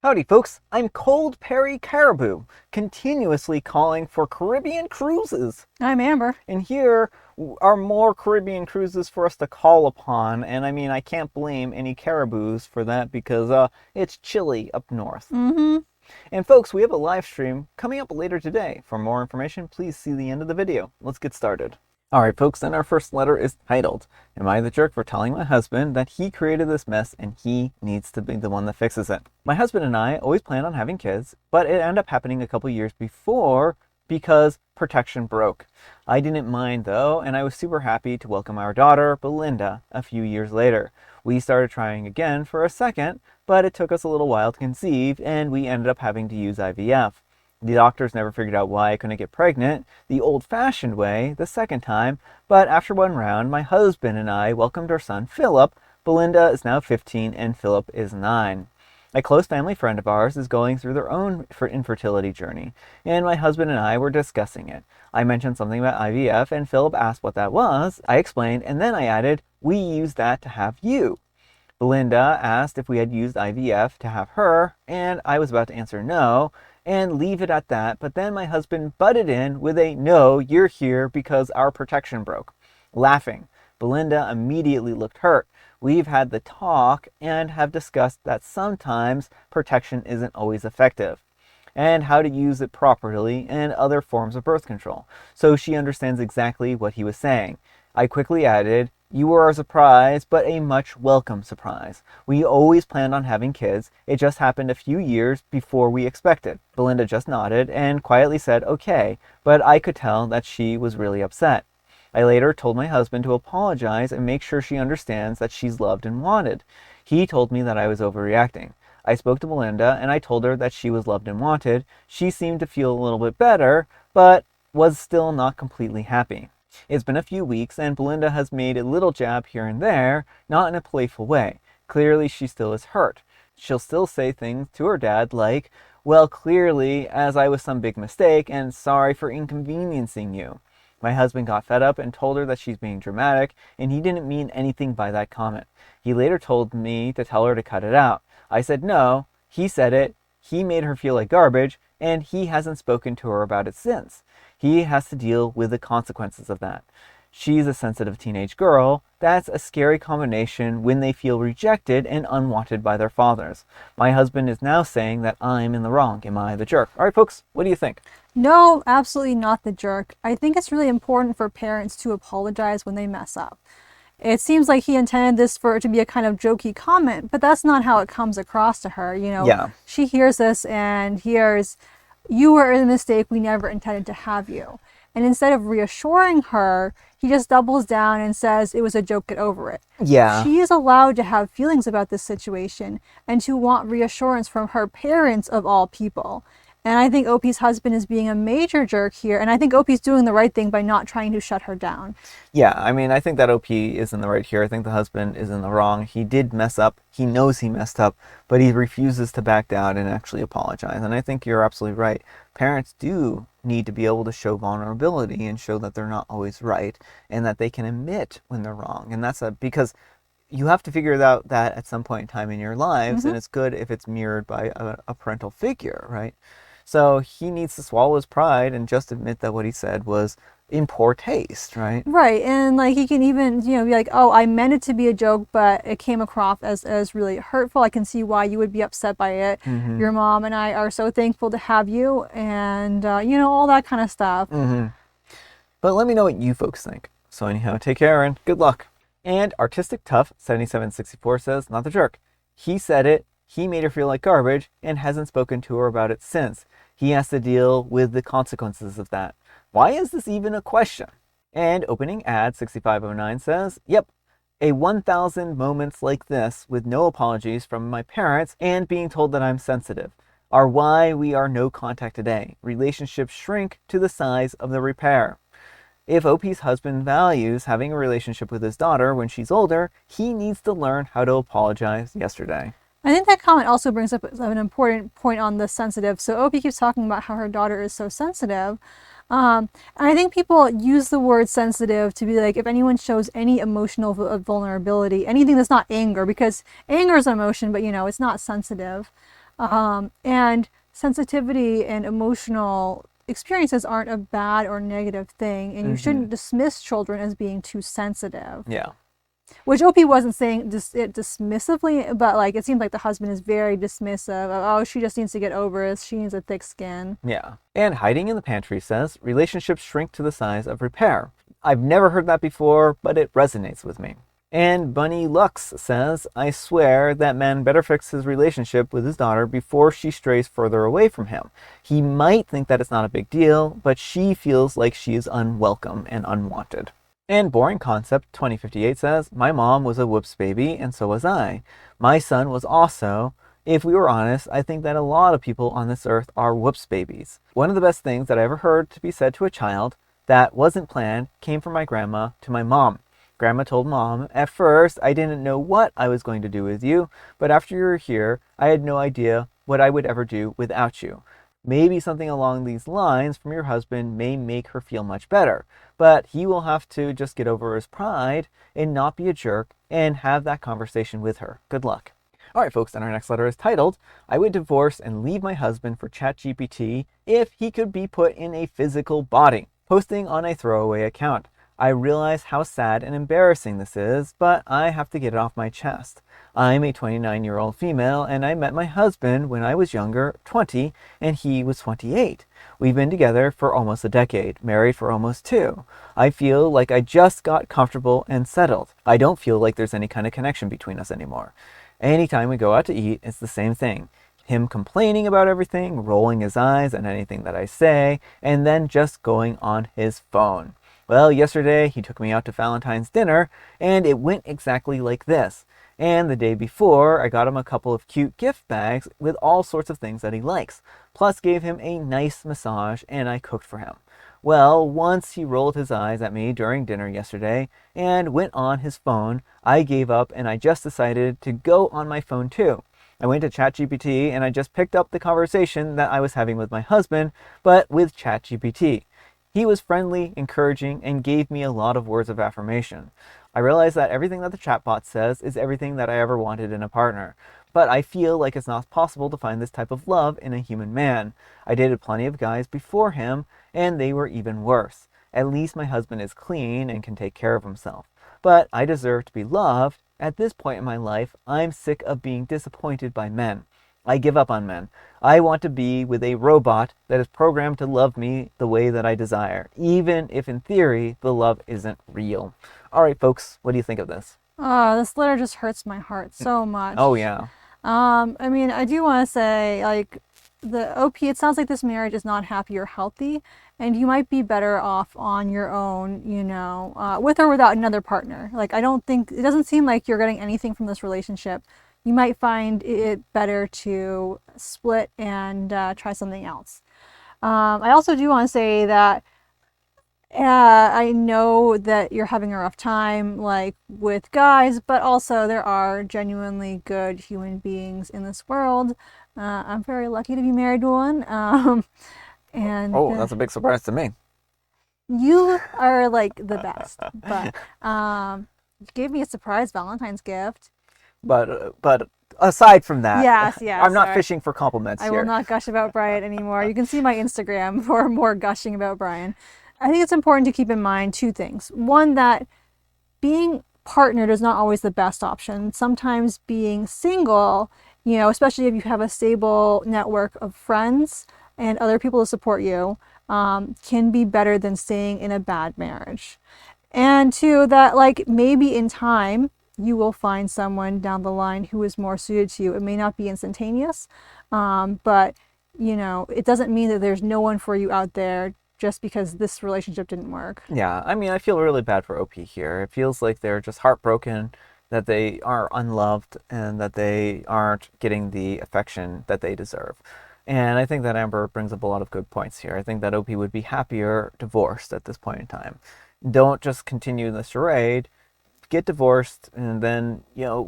Howdy folks, I'm Cold Perry Caribou, continuously calling for Caribbean cruises. I'm Amber. And here are more Caribbean cruises for us to call upon, and I mean, I can't blame any caribous for that because it's chilly up north. Mm-hmm. And folks, we have a live stream coming up later today. For more information, please see the end of the video. Let's get started. Alright folks, then our first letter is titled, Am I the jerk for telling my husband that he created this mess and he needs to be the one that fixes it? My husband and I always planned on having kids, but it ended up happening a couple years before because protection broke. I didn't mind though, and I was super happy to welcome our daughter, Belinda, a few years later. We started trying again for a second, but it took us a little while to conceive, and we ended up having to use IVF. The doctors never figured out why I couldn't get pregnant the old-fashioned way the second time, but after one round, my husband and I welcomed our son, Philip. Belinda is now 15 and Philip is 9. A close family friend of ours is going through their own infertility journey, and my husband and I were discussing it. I mentioned something about IVF, and Philip asked what that was. I explained, and then I added, we use that to have you. Belinda asked if we had used IVF to have her, and I was about to answer no and leave it at that, but then my husband butted in with a no, you're here because our protection broke. Laughing, Belinda immediately looked hurt. We've had the talk and have discussed that sometimes protection isn't always effective and how to use it properly and other forms of birth control, so she understands exactly what he was saying. I quickly added, you were a surprise, but a much welcome surprise. We always planned on having kids. It just happened a few years before we expected. Belinda just nodded and quietly said, okay, but I could tell that she was really upset. I later told my husband to apologize and make sure she understands that she's loved and wanted. He told me that I was overreacting. I spoke to Belinda and I told her that she was loved and wanted. She seemed to feel a little bit better, but was still not completely happy. It's been a few weeks and Belinda has made a little jab here and there, not in a playful way. Clearly she still is hurt. She'll still say things to her dad like, well, clearly, as I was some big mistake and sorry for inconveniencing you. My husband got fed up and told her that she's being dramatic, and he didn't mean anything by that comment. He later told me to tell her to cut it out. I said no, he said it, he made her feel like garbage, and he hasn't spoken to her about it since. He has to deal with the consequences of that. She's a sensitive teenage girl. That's a scary combination when they feel rejected and unwanted by their fathers. My husband is now saying that I'm in the wrong. Am I the jerk? All right, folks, what do you think? No, absolutely not the jerk. I think it's really important for parents to apologize when they mess up. It seems like he intended this for it to be a kind of jokey comment, but that's not how it comes across to her. Yeah. She hears this and hears, you were a mistake, we never intended to have you. And instead of reassuring her, he just doubles down and says it was a joke, get over it. Yeah. She is allowed to have feelings about this situation and to want reassurance from her parents of all people. And I think Opie's husband is being a major jerk here, and I think Opie's doing the right thing by not trying to shut her down. Yeah, I mean, I think that OP is in the right here. I think the husband is in the wrong. He did mess up. He knows he messed up, but he refuses to back down and actually apologize. And I think you're absolutely right. Parents do need to be able to show vulnerability and show that they're not always right and that they can admit when they're wrong. And that's because you have to figure out that at some point in time in your lives, and it's good if it's mirrored by a parental figure, right? So he needs to swallow his pride and just admit that what he said was in poor taste, right? Right, and like he can even, be like, oh, I meant it to be a joke, but it came across as really hurtful. I can see why you would be upset by it. Your mom and I are so thankful to have you, and, all that kind of stuff. But let me know what you folks think. So anyhow, take care and good luck. And Artistic Tough 7764 says, not the jerk. He said it, he made her feel like garbage, and hasn't spoken to her about it since. He has to deal with the consequences of that. Why is this even a question? And Opening Ad 6509 says, yep, a 1,000 moments like this with no apologies from my parents and being told that I'm sensitive are why we are no contact today. Relationships shrink to the size of the repair. If OP's husband values having a relationship with his daughter when she's older, he needs to learn how to apologize yesterday. I think that comment also brings up an important point on the sensitive. So Opie keeps talking about how her daughter is so sensitive. And I think people use the word sensitive to be like, if anyone shows any emotional vulnerability, anything that's not anger, because anger is an emotion, but it's not sensitive. And sensitivity and emotional experiences aren't a bad or negative thing, and you shouldn't dismiss children as being too sensitive. Yeah. Which OP wasn't saying it dismissively, but like it seems like the husband is very dismissive of, oh, she just needs to get over it. She needs a thick skin. Yeah. And hiding in the pantry says relationships shrink to the size of repair. I've never heard that before, but it resonates with me. And Bunny Lux says, I swear that man better fix his relationship with his daughter before she strays further away from him. He might think that it's not a big deal, but she feels like she is unwelcome and unwanted. And Boring Concept 2058 says, my mom was a whoops baby, and so was I. My son was also. If we were honest, I think that a lot of people on this earth are whoops babies. One of the best things that I ever heard to be said to a child that wasn't planned came from my grandma to my mom. Grandma told Mom, at first I didn't know what I was going to do with you, but after you were here, I had no idea what I would ever do without you. Maybe something along these lines from your husband may make her feel much better, but he will have to just get over his pride and not be a jerk and have that conversation with her. Good luck. All right, folks, and our next letter is titled, I would divorce and leave my husband for ChatGPT if he could be put in a physical body. Posting on a throwaway account. I realize how sad and embarrassing this is, but I have to get it off my chest. I'm a 29-year-old female, and I met my husband when I was younger, 20, and he was 28. We've been together for almost a decade, married for almost 2. I feel like I just got comfortable and settled. I don't feel like there's any kind of connection between us anymore. Anytime we go out to eat, it's the same thing. Him complaining about everything, rolling his eyes at anything that I say, and then just going on his phone. Well, yesterday he took me out to Valentine's dinner, and it went exactly like this. And the day before, I got him a couple of cute gift bags with all sorts of things that he likes, plus gave him a nice massage, and I cooked for him. Well, once he rolled his eyes at me during dinner yesterday and went on his phone, I gave up and I just decided to go on my phone too. I went to ChatGPT and I just picked up the conversation that I was having with my husband, but with ChatGPT. He was friendly, encouraging, and gave me a lot of words of affirmation. I realized that everything that the chatbot says is everything that I ever wanted in a partner, but I feel like it's not possible to find this type of love in a human man. I dated plenty of guys before him, and they were even worse. At least my husband is clean and can take care of himself. But I deserve to be loved. At this point in my life, I'm sick of being disappointed by men. I give up on men. I want to be with a robot that is programmed to love me the way that I desire, even if in theory the love isn't real. All right, folks, what do you think of this? Oh, this letter just hurts my heart so much. Oh, yeah. I mean, I do want to say, like, the OP, it sounds like this marriage is not happy or healthy, and you might be better off on your own, with or without another partner. Like, I don't think, it doesn't seem like you're getting anything from this relationship. You might find it better to split and try something else. I also do want to say that I know that you're having a rough time, like with guys, but also there are genuinely good human beings in this world. I'm very lucky to be married to one. And Oh, that's a big surprise to me. you are like the best. But you gave me a surprise Valentine's gift. But aside from that, Yes, I'm not sorry. fishing for compliments I here. will not gush about Brian anymore. You can see my Instagram for more gushing about Brian. I think it's important to keep in mind 2 things. One, that being partnered is not always the best option. Sometimes being single, especially if you have a stable network of friends and other people to support you, can be better than staying in a bad marriage. And 2, that like maybe in time you will find someone down the line who is more suited to you. It may not be instantaneous, but it doesn't mean that there's no one for you out there just because this relationship didn't work. Yeah, I mean, I feel really bad for OP here. It feels like they're just heartbroken that they are unloved and that they aren't getting the affection that they deserve. And I think that Amber brings up a lot of good points here. I think that OP would be happier divorced at this point in time. Don't just continue the charade. Get divorced and then,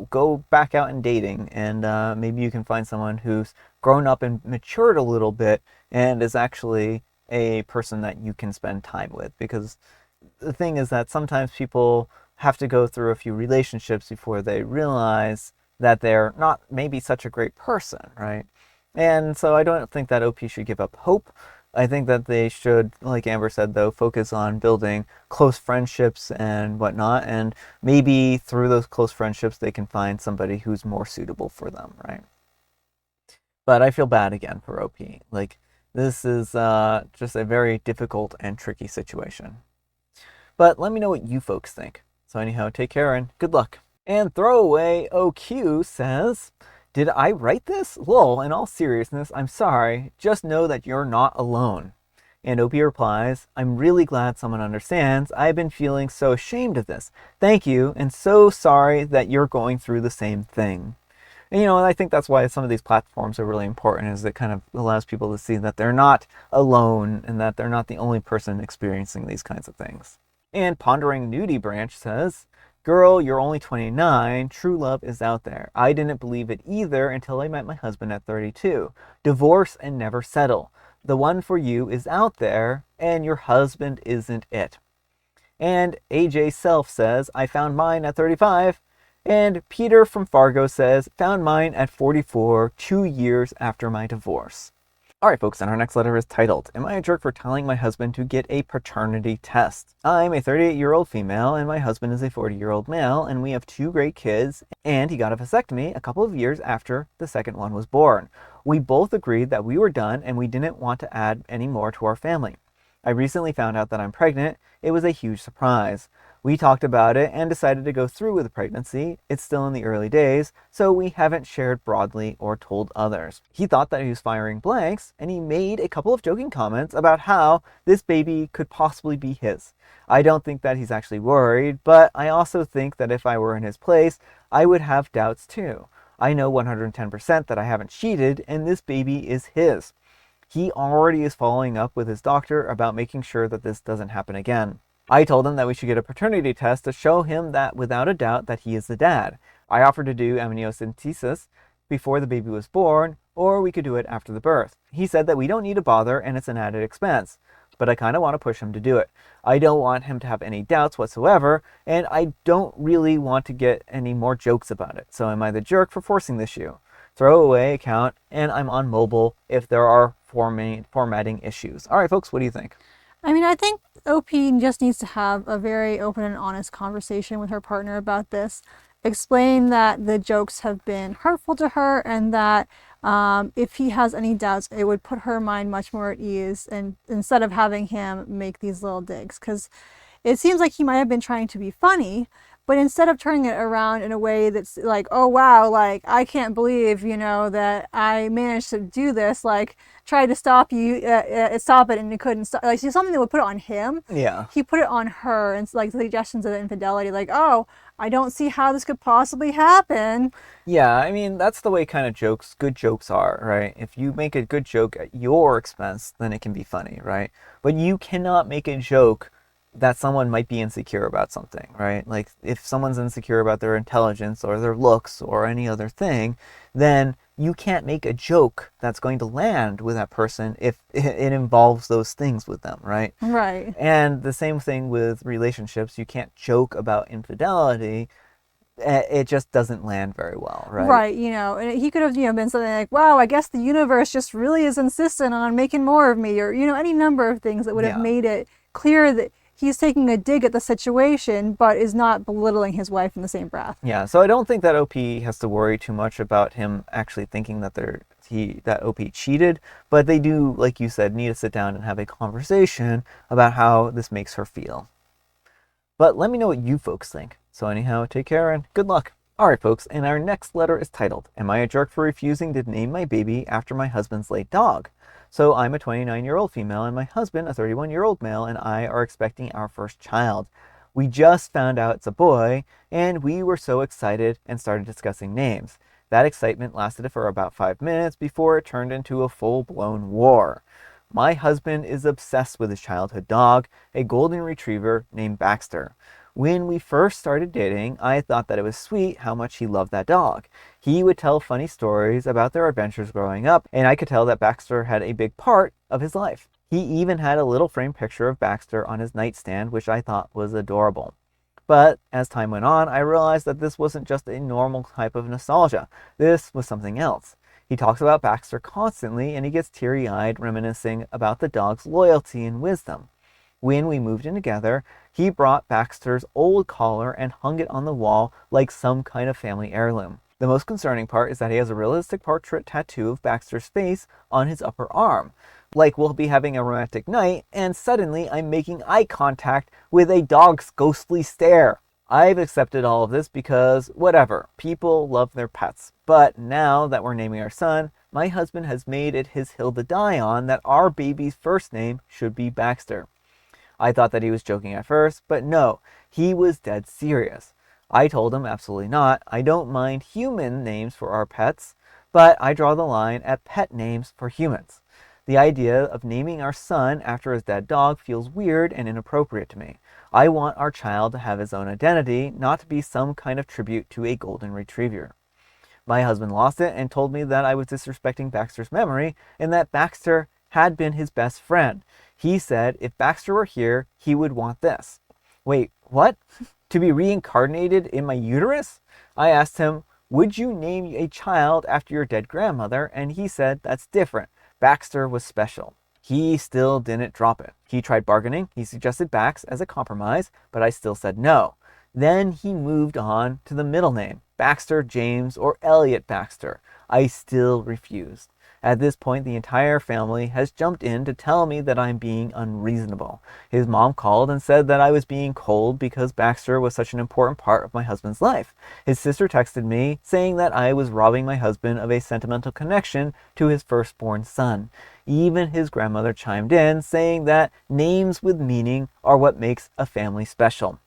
go back out and dating. And maybe you can find someone who's grown up and matured a little bit and is actually a person that you can spend time with. Because the thing is that sometimes people have to go through a few relationships before they realize that they're not maybe such a great person, right? And so I don't think that OP should give up hope. I think that they should, like Amber said, though, focus on building close friendships and whatnot. And maybe through those close friendships, they can find somebody who's more suitable for them, right? But I feel bad again for OP. Like, this is just a very difficult and tricky situation. But let me know what you folks think. So, anyhow, take care and good luck. And Throwaway OQ says, did I write this? Lol, in all seriousness, I'm sorry. Just know that you're not alone. And OP replies, I'm really glad someone understands. I've been feeling so ashamed of this. Thank you, and so sorry that you're going through the same thing. And, I think that's why some of these platforms are really important, is it kind of allows people to see that they're not alone and that they're not the only person experiencing these kinds of things. And Pondering Nudie Branch says, girl, you're only 29. True love is out there. I didn't believe it either until I met my husband at 32. Divorce and never settle. The one for you is out there, and your husband isn't it. And AJ Self says, I found mine at 35. And Peter from Fargo says, found mine at 44, 2 years after my divorce. Alright folks, and our next letter is titled, Am I a jerk for telling my husband to get a paternity test? I'm a 38-year-old female, and my husband is a 40-year-old male, and we have 2 great kids, and he got a vasectomy a couple of years after the second one was born. We both agreed that we were done, and we didn't want to add any more to our family. I recently found out that I'm pregnant. It was a huge surprise. We talked about it and decided to go through with the pregnancy. It's still in the early days, so we haven't shared broadly or told others. He thought that he was firing blanks, and he made a couple of joking comments about how this baby could possibly be his. I don't think that he's actually worried, but I also think that if I were in his place, I would have doubts too. I know 110% that I haven't cheated, and this baby is his. He already is following up with his doctor about making sure that this doesn't happen again. I told him that we should get a paternity test to show him that without a doubt that he is the dad. I offered to do amniocentesis before the baby was born, or we could do it after the birth. He said that we don't need to bother and it's an added expense, but I kind of want to push him to do it. I don't want him to have any doubts whatsoever, and I don't really want to get any more jokes about it. So am I the jerk for forcing this issue? Throwaway account, and I'm on mobile if there are formatting issues. All right, folks, what do you think? I mean, I think OP just needs to have a very open and honest conversation with her partner about this. Explain that the jokes have been hurtful to her, and that if he has any doubts, it would put her mind much more at ease, and instead of having him make these little digs. Because it seems like he might have been trying to be funny, but instead of turning it around in a way that's like, oh wow, like I can't believe, that I managed to do this, like try to stop it and it couldn't stop. Like, see, something that would put it on him. Yeah. He put it on her, and like suggestions of infidelity, like, oh, I don't see how this could possibly happen. Yeah, I mean, that's the way kind of good jokes are, right? If you make a good joke at your expense, then it can be funny, right? But you cannot make a joke that someone might be insecure about something, right? Like if someone's insecure about their intelligence or their looks or any other thing, then you can't make a joke that's going to land with that person if it involves those things with them, right? Right. And the same thing with relationships. You can't joke about infidelity. It just doesn't land very well, right? Right, and he could have, been something like, wow, I guess the universe just really is insistent on making more of me, or, any number of things that would have made it clear that he's taking a dig at the situation, but is not belittling his wife in the same breath. Yeah, so I don't think that OP has to worry too much about him actually thinking that that OP cheated, but they do, like you said, need to sit down and have a conversation about how this makes her feel. But let me know what you folks think. So anyhow, take care and good luck. Alright folks, and our next letter is titled, Am I a jerk for refusing to name my baby after my husband's late dog? So I'm a 29-year-old female, and my husband, a 31-year-old male, and I are expecting our first child. We just found out it's a boy, and we were so excited and started discussing names. That excitement lasted for about 5 minutes before it turned into a full-blown war. My husband is obsessed with his childhood dog, a golden retriever named Baxter. When we first started dating, I thought that it was sweet how much he loved that dog. He would tell funny stories about their adventures growing up, and I could tell that Baxter had a big part of his life. He even had a little framed picture of Baxter on his nightstand, which I thought was adorable. But as time went on, I realized that this wasn't just a normal type of nostalgia. This was something else. He talks about Baxter constantly, and he gets teary-eyed reminiscing about the dog's loyalty and wisdom. When we moved in together, he brought Baxter's old collar and hung it on the wall like some kind of family heirloom. The most concerning part is that he has a realistic portrait tattoo of Baxter's face on his upper arm. Like we'll be having a romantic night, and suddenly I'm making eye contact with a dog's ghostly stare. I've accepted all of this because, whatever, people love their pets. But now that we're naming our son, my husband has made it his hill to die on that our baby's first name should be Baxter. I thought that he was joking at first, but no, he was dead serious. I told him absolutely not. I don't mind human names for our pets, but I draw the line at pet names for humans. The idea of naming our son after his dead dog feels weird and inappropriate to me. I want our child to have his own identity, not to be some kind of tribute to a golden retriever. My husband lost it and told me that I was disrespecting Baxter's memory and that Baxter had been his best friend. He said if Baxter were here, he would want this. Wait, what? To be reincarnated in my uterus? I asked him, would you name a child after your dead grandmother? And he said that's different. Baxter was special. He still didn't drop it. He tried bargaining. He suggested Bax as a compromise, but I still said no. Then he moved on to the middle name, Baxter, James, or Elliot Baxter. I still refused. At this point, the entire family has jumped in to tell me that I'm being unreasonable. His mom called and said that I was being cold because Baxter was such an important part of my husband's life. His sister texted me saying that I was robbing my husband of a sentimental connection to his firstborn son. Even his grandmother chimed in, saying that names with meaning are what makes a family special.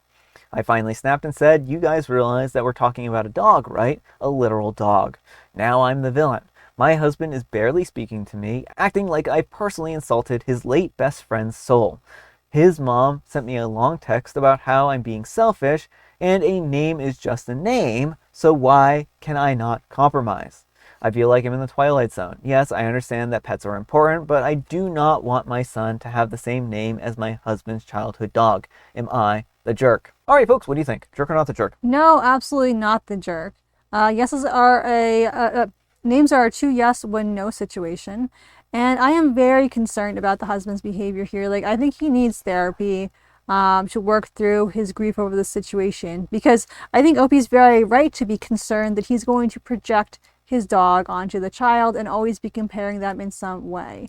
I finally snapped and said, you guys realize that we're talking about a dog, right? A literal dog. Now I'm the villain. My husband is barely speaking to me, acting like I personally insulted his late best friend's soul. His mom sent me a long text about how I'm being selfish, and a name is just a name, so why can I not compromise? I feel like I'm in the twilight zone. Yes, I understand that pets are important, but I do not want my son to have the same name as my husband's childhood dog. Am I the jerk? All right, folks, what do you think? Jerk or not the jerk? No, absolutely not the jerk. Yeses are names are a true yes when no situation. And I am very concerned about the husband's behavior here. Like, I think he needs therapy to work through his grief over the situation, because I think Opie's very right to be concerned that he's going to project his dog onto the child and always be comparing them in some way.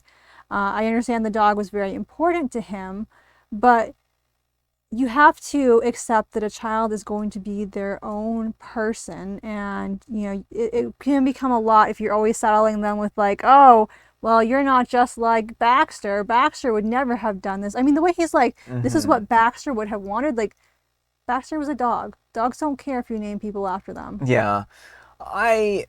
I understand the dog was very important to him, but you have to accept that a child is going to be their own person, and it can become a lot if you're always saddling them with like, oh, well, you're not just like Baxter. Baxter would never have done this. I mean, the way he's like, this is what Baxter would have wanted. Like, Baxter was a dog. Dogs don't care if you name people after them. Yeah. I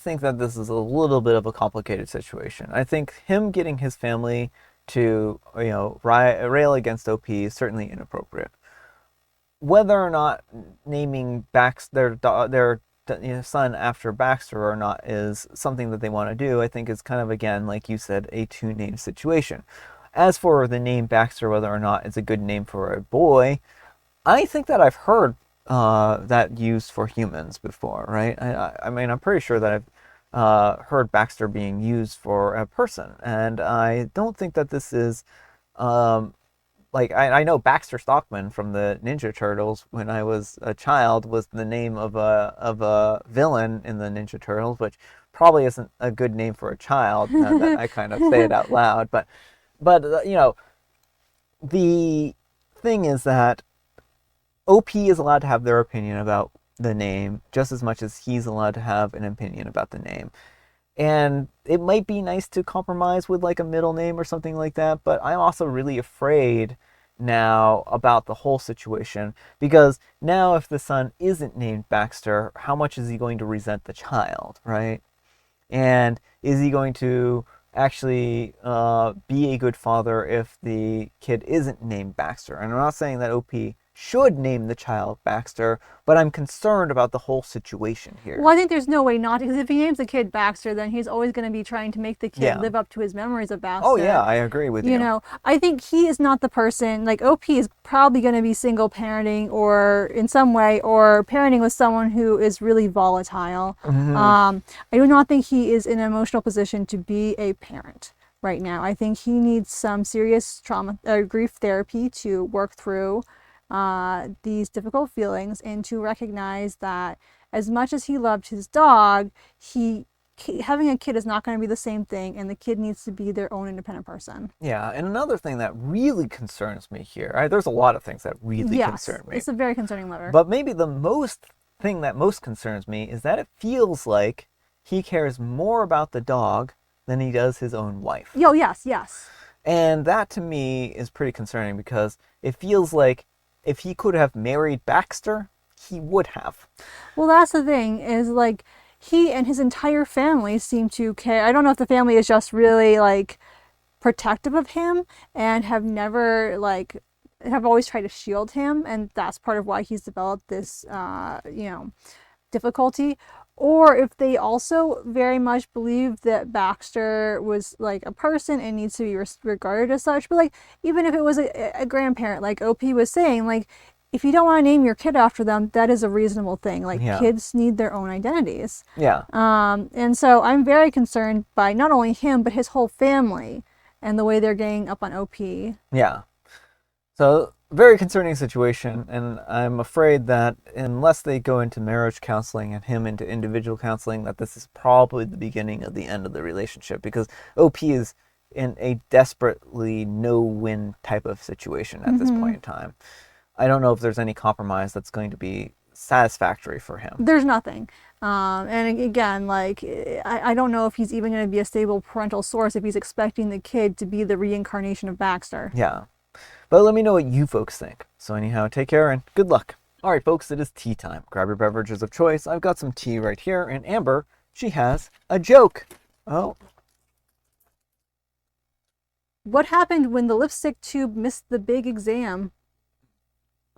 think that this is a little bit of a complicated situation. I think him getting his family to rail against OP is certainly inappropriate. Whether or not naming their son after Baxter or not is something that they want to do, I think is kind of, again, like you said, a two-name situation. As for the name Baxter, whether or not it's a good name for a boy, I think that I've heard that used for humans before, right? I mean, I'm pretty sure that I've heard Baxter being used for a person, and I don't think that this is I know Baxter Stockman from the Ninja Turtles when I was a child was the name of a villain in the Ninja Turtles, which probably isn't a good name for a child. Now that I kind of say it out loud, but the thing is that OP is allowed to have their opinion about the name just as much as he's allowed to have an opinion about the name. And it might be nice to compromise with like a middle name or something like that, but I'm also really afraid now about the whole situation, because now if the son isn't named Baxter, how much is he going to resent the child, right? And is he going to actually be a good father if the kid isn't named Baxter? And I'm not saying that OP should name the child Baxter, but I'm concerned about the whole situation here. Well, I think there's no way not to, because if he names the kid Baxter, then he's always going to be trying to make the kid live up to his memories of Baxter. Oh yeah, I agree with you. You know, I think he is not the person, like OP is probably going to be single parenting or in some way, or parenting with someone who is really volatile. I do not think he is in an emotional position to be a parent right now. I think he needs some serious grief therapy to work through these difficult feelings, and to recognize that as much as he loved his dog, having a kid is not going to be the same thing, and the kid needs to be their own independent person. Yeah, and another thing that really concerns me here, there's a lot of things that really concern me. It's a very concerning letter. But maybe the thing that most concerns me is that it feels like he cares more about the dog than he does his own wife. Oh, yes. And that to me is pretty concerning, because it feels like if he could have married Baxter, he would have. Well, that's the thing, is like he and his entire family seem to care. I don't know if the family is just really like protective of him and have always tried to shield him, and that's part of why he's developed this difficulty, or if they also very much believe that Baxter was like a person and needs to be regarded as such. But like, even if it was a grandparent, like OP was saying, like, if you don't want to name your kid after them, that is a reasonable thing. Like, kids need their own identities. Yeah. And so I'm very concerned by not only him, but his whole family and the way they're getting up on OP. Yeah. So, very concerning situation, and I'm afraid that unless they go into marriage counseling and him into individual counseling, that this is probably the beginning of the end of the relationship, because OP is in a desperately no-win type of situation at this point in time. I don't know if there's any compromise that's going to be satisfactory for him. There's nothing. And again, like, I don't know if he's even going to be a stable parental source if he's expecting the kid to be the reincarnation of Baxter. Yeah. But let me know what you folks think. So anyhow, take care and good luck. All right, folks, it is tea time. Grab your beverages of choice. I've got some tea right here, and Amber, she has a joke. Oh. What happened when the lipstick tube missed the big exam?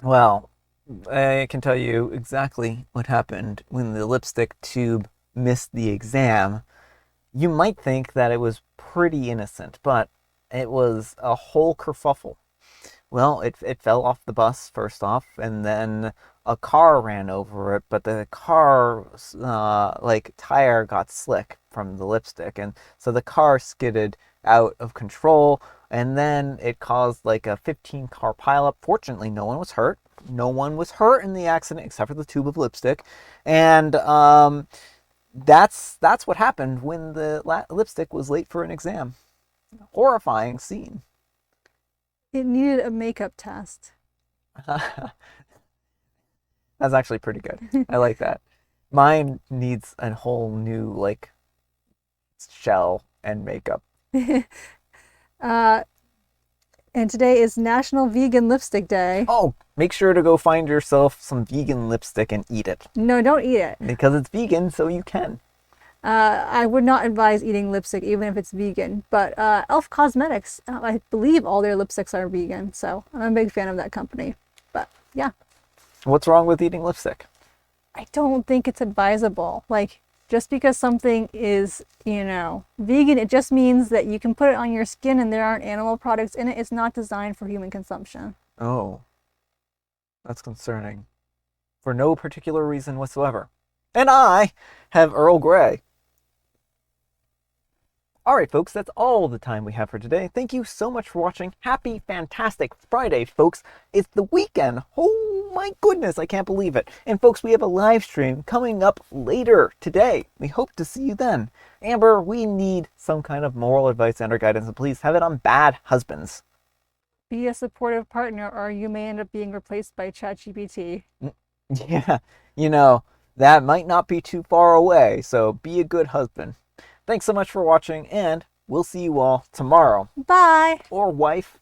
Well, I can tell you exactly what happened when the lipstick tube missed the exam. You might think that it was pretty innocent, but it was a whole kerfuffle. Well, it fell off the bus, first off, and then a car ran over it, but the car's tire got slick from the lipstick, and so the car skidded out of control, and then it caused like a 15-car pileup. Fortunately, no one was hurt. No one was hurt in the accident except for the tube of lipstick, and that's what happened when the lipstick was late for an exam. Horrifying scene. It needed a makeup test. That's actually pretty good. I like that. Mine needs a whole new shell and makeup. And today is National Vegan Lipstick Day. Oh, make sure to go find yourself some vegan lipstick and eat it. No, don't eat it. Because it's vegan, so you can. I would not advise eating lipstick, even if it's vegan. But Elf Cosmetics, I believe all their lipsticks are vegan, so I'm a big fan of that company. But yeah. What's wrong with eating lipstick? I don't think it's advisable. Like, just because something is, vegan, it just means that you can put it on your skin and there aren't animal products in it. It's not designed for human consumption. Oh, that's concerning. For no particular reason whatsoever. And I have Earl Grey. All right, folks, that's all the time we have for today. Thank you so much for watching. Happy, fantastic Friday, folks. It's the weekend. Oh my goodness, I can't believe it. And folks, we have a live stream coming up later today. We hope to see you then. Amber, we need some kind of moral advice and or guidance, and please have it on bad husbands. Be a supportive partner, or you may end up being replaced by ChatGPT. Yeah, that might not be too far away, so be a good husband. Thanks so much for watching, and we'll see you all tomorrow. Bye. Or wife.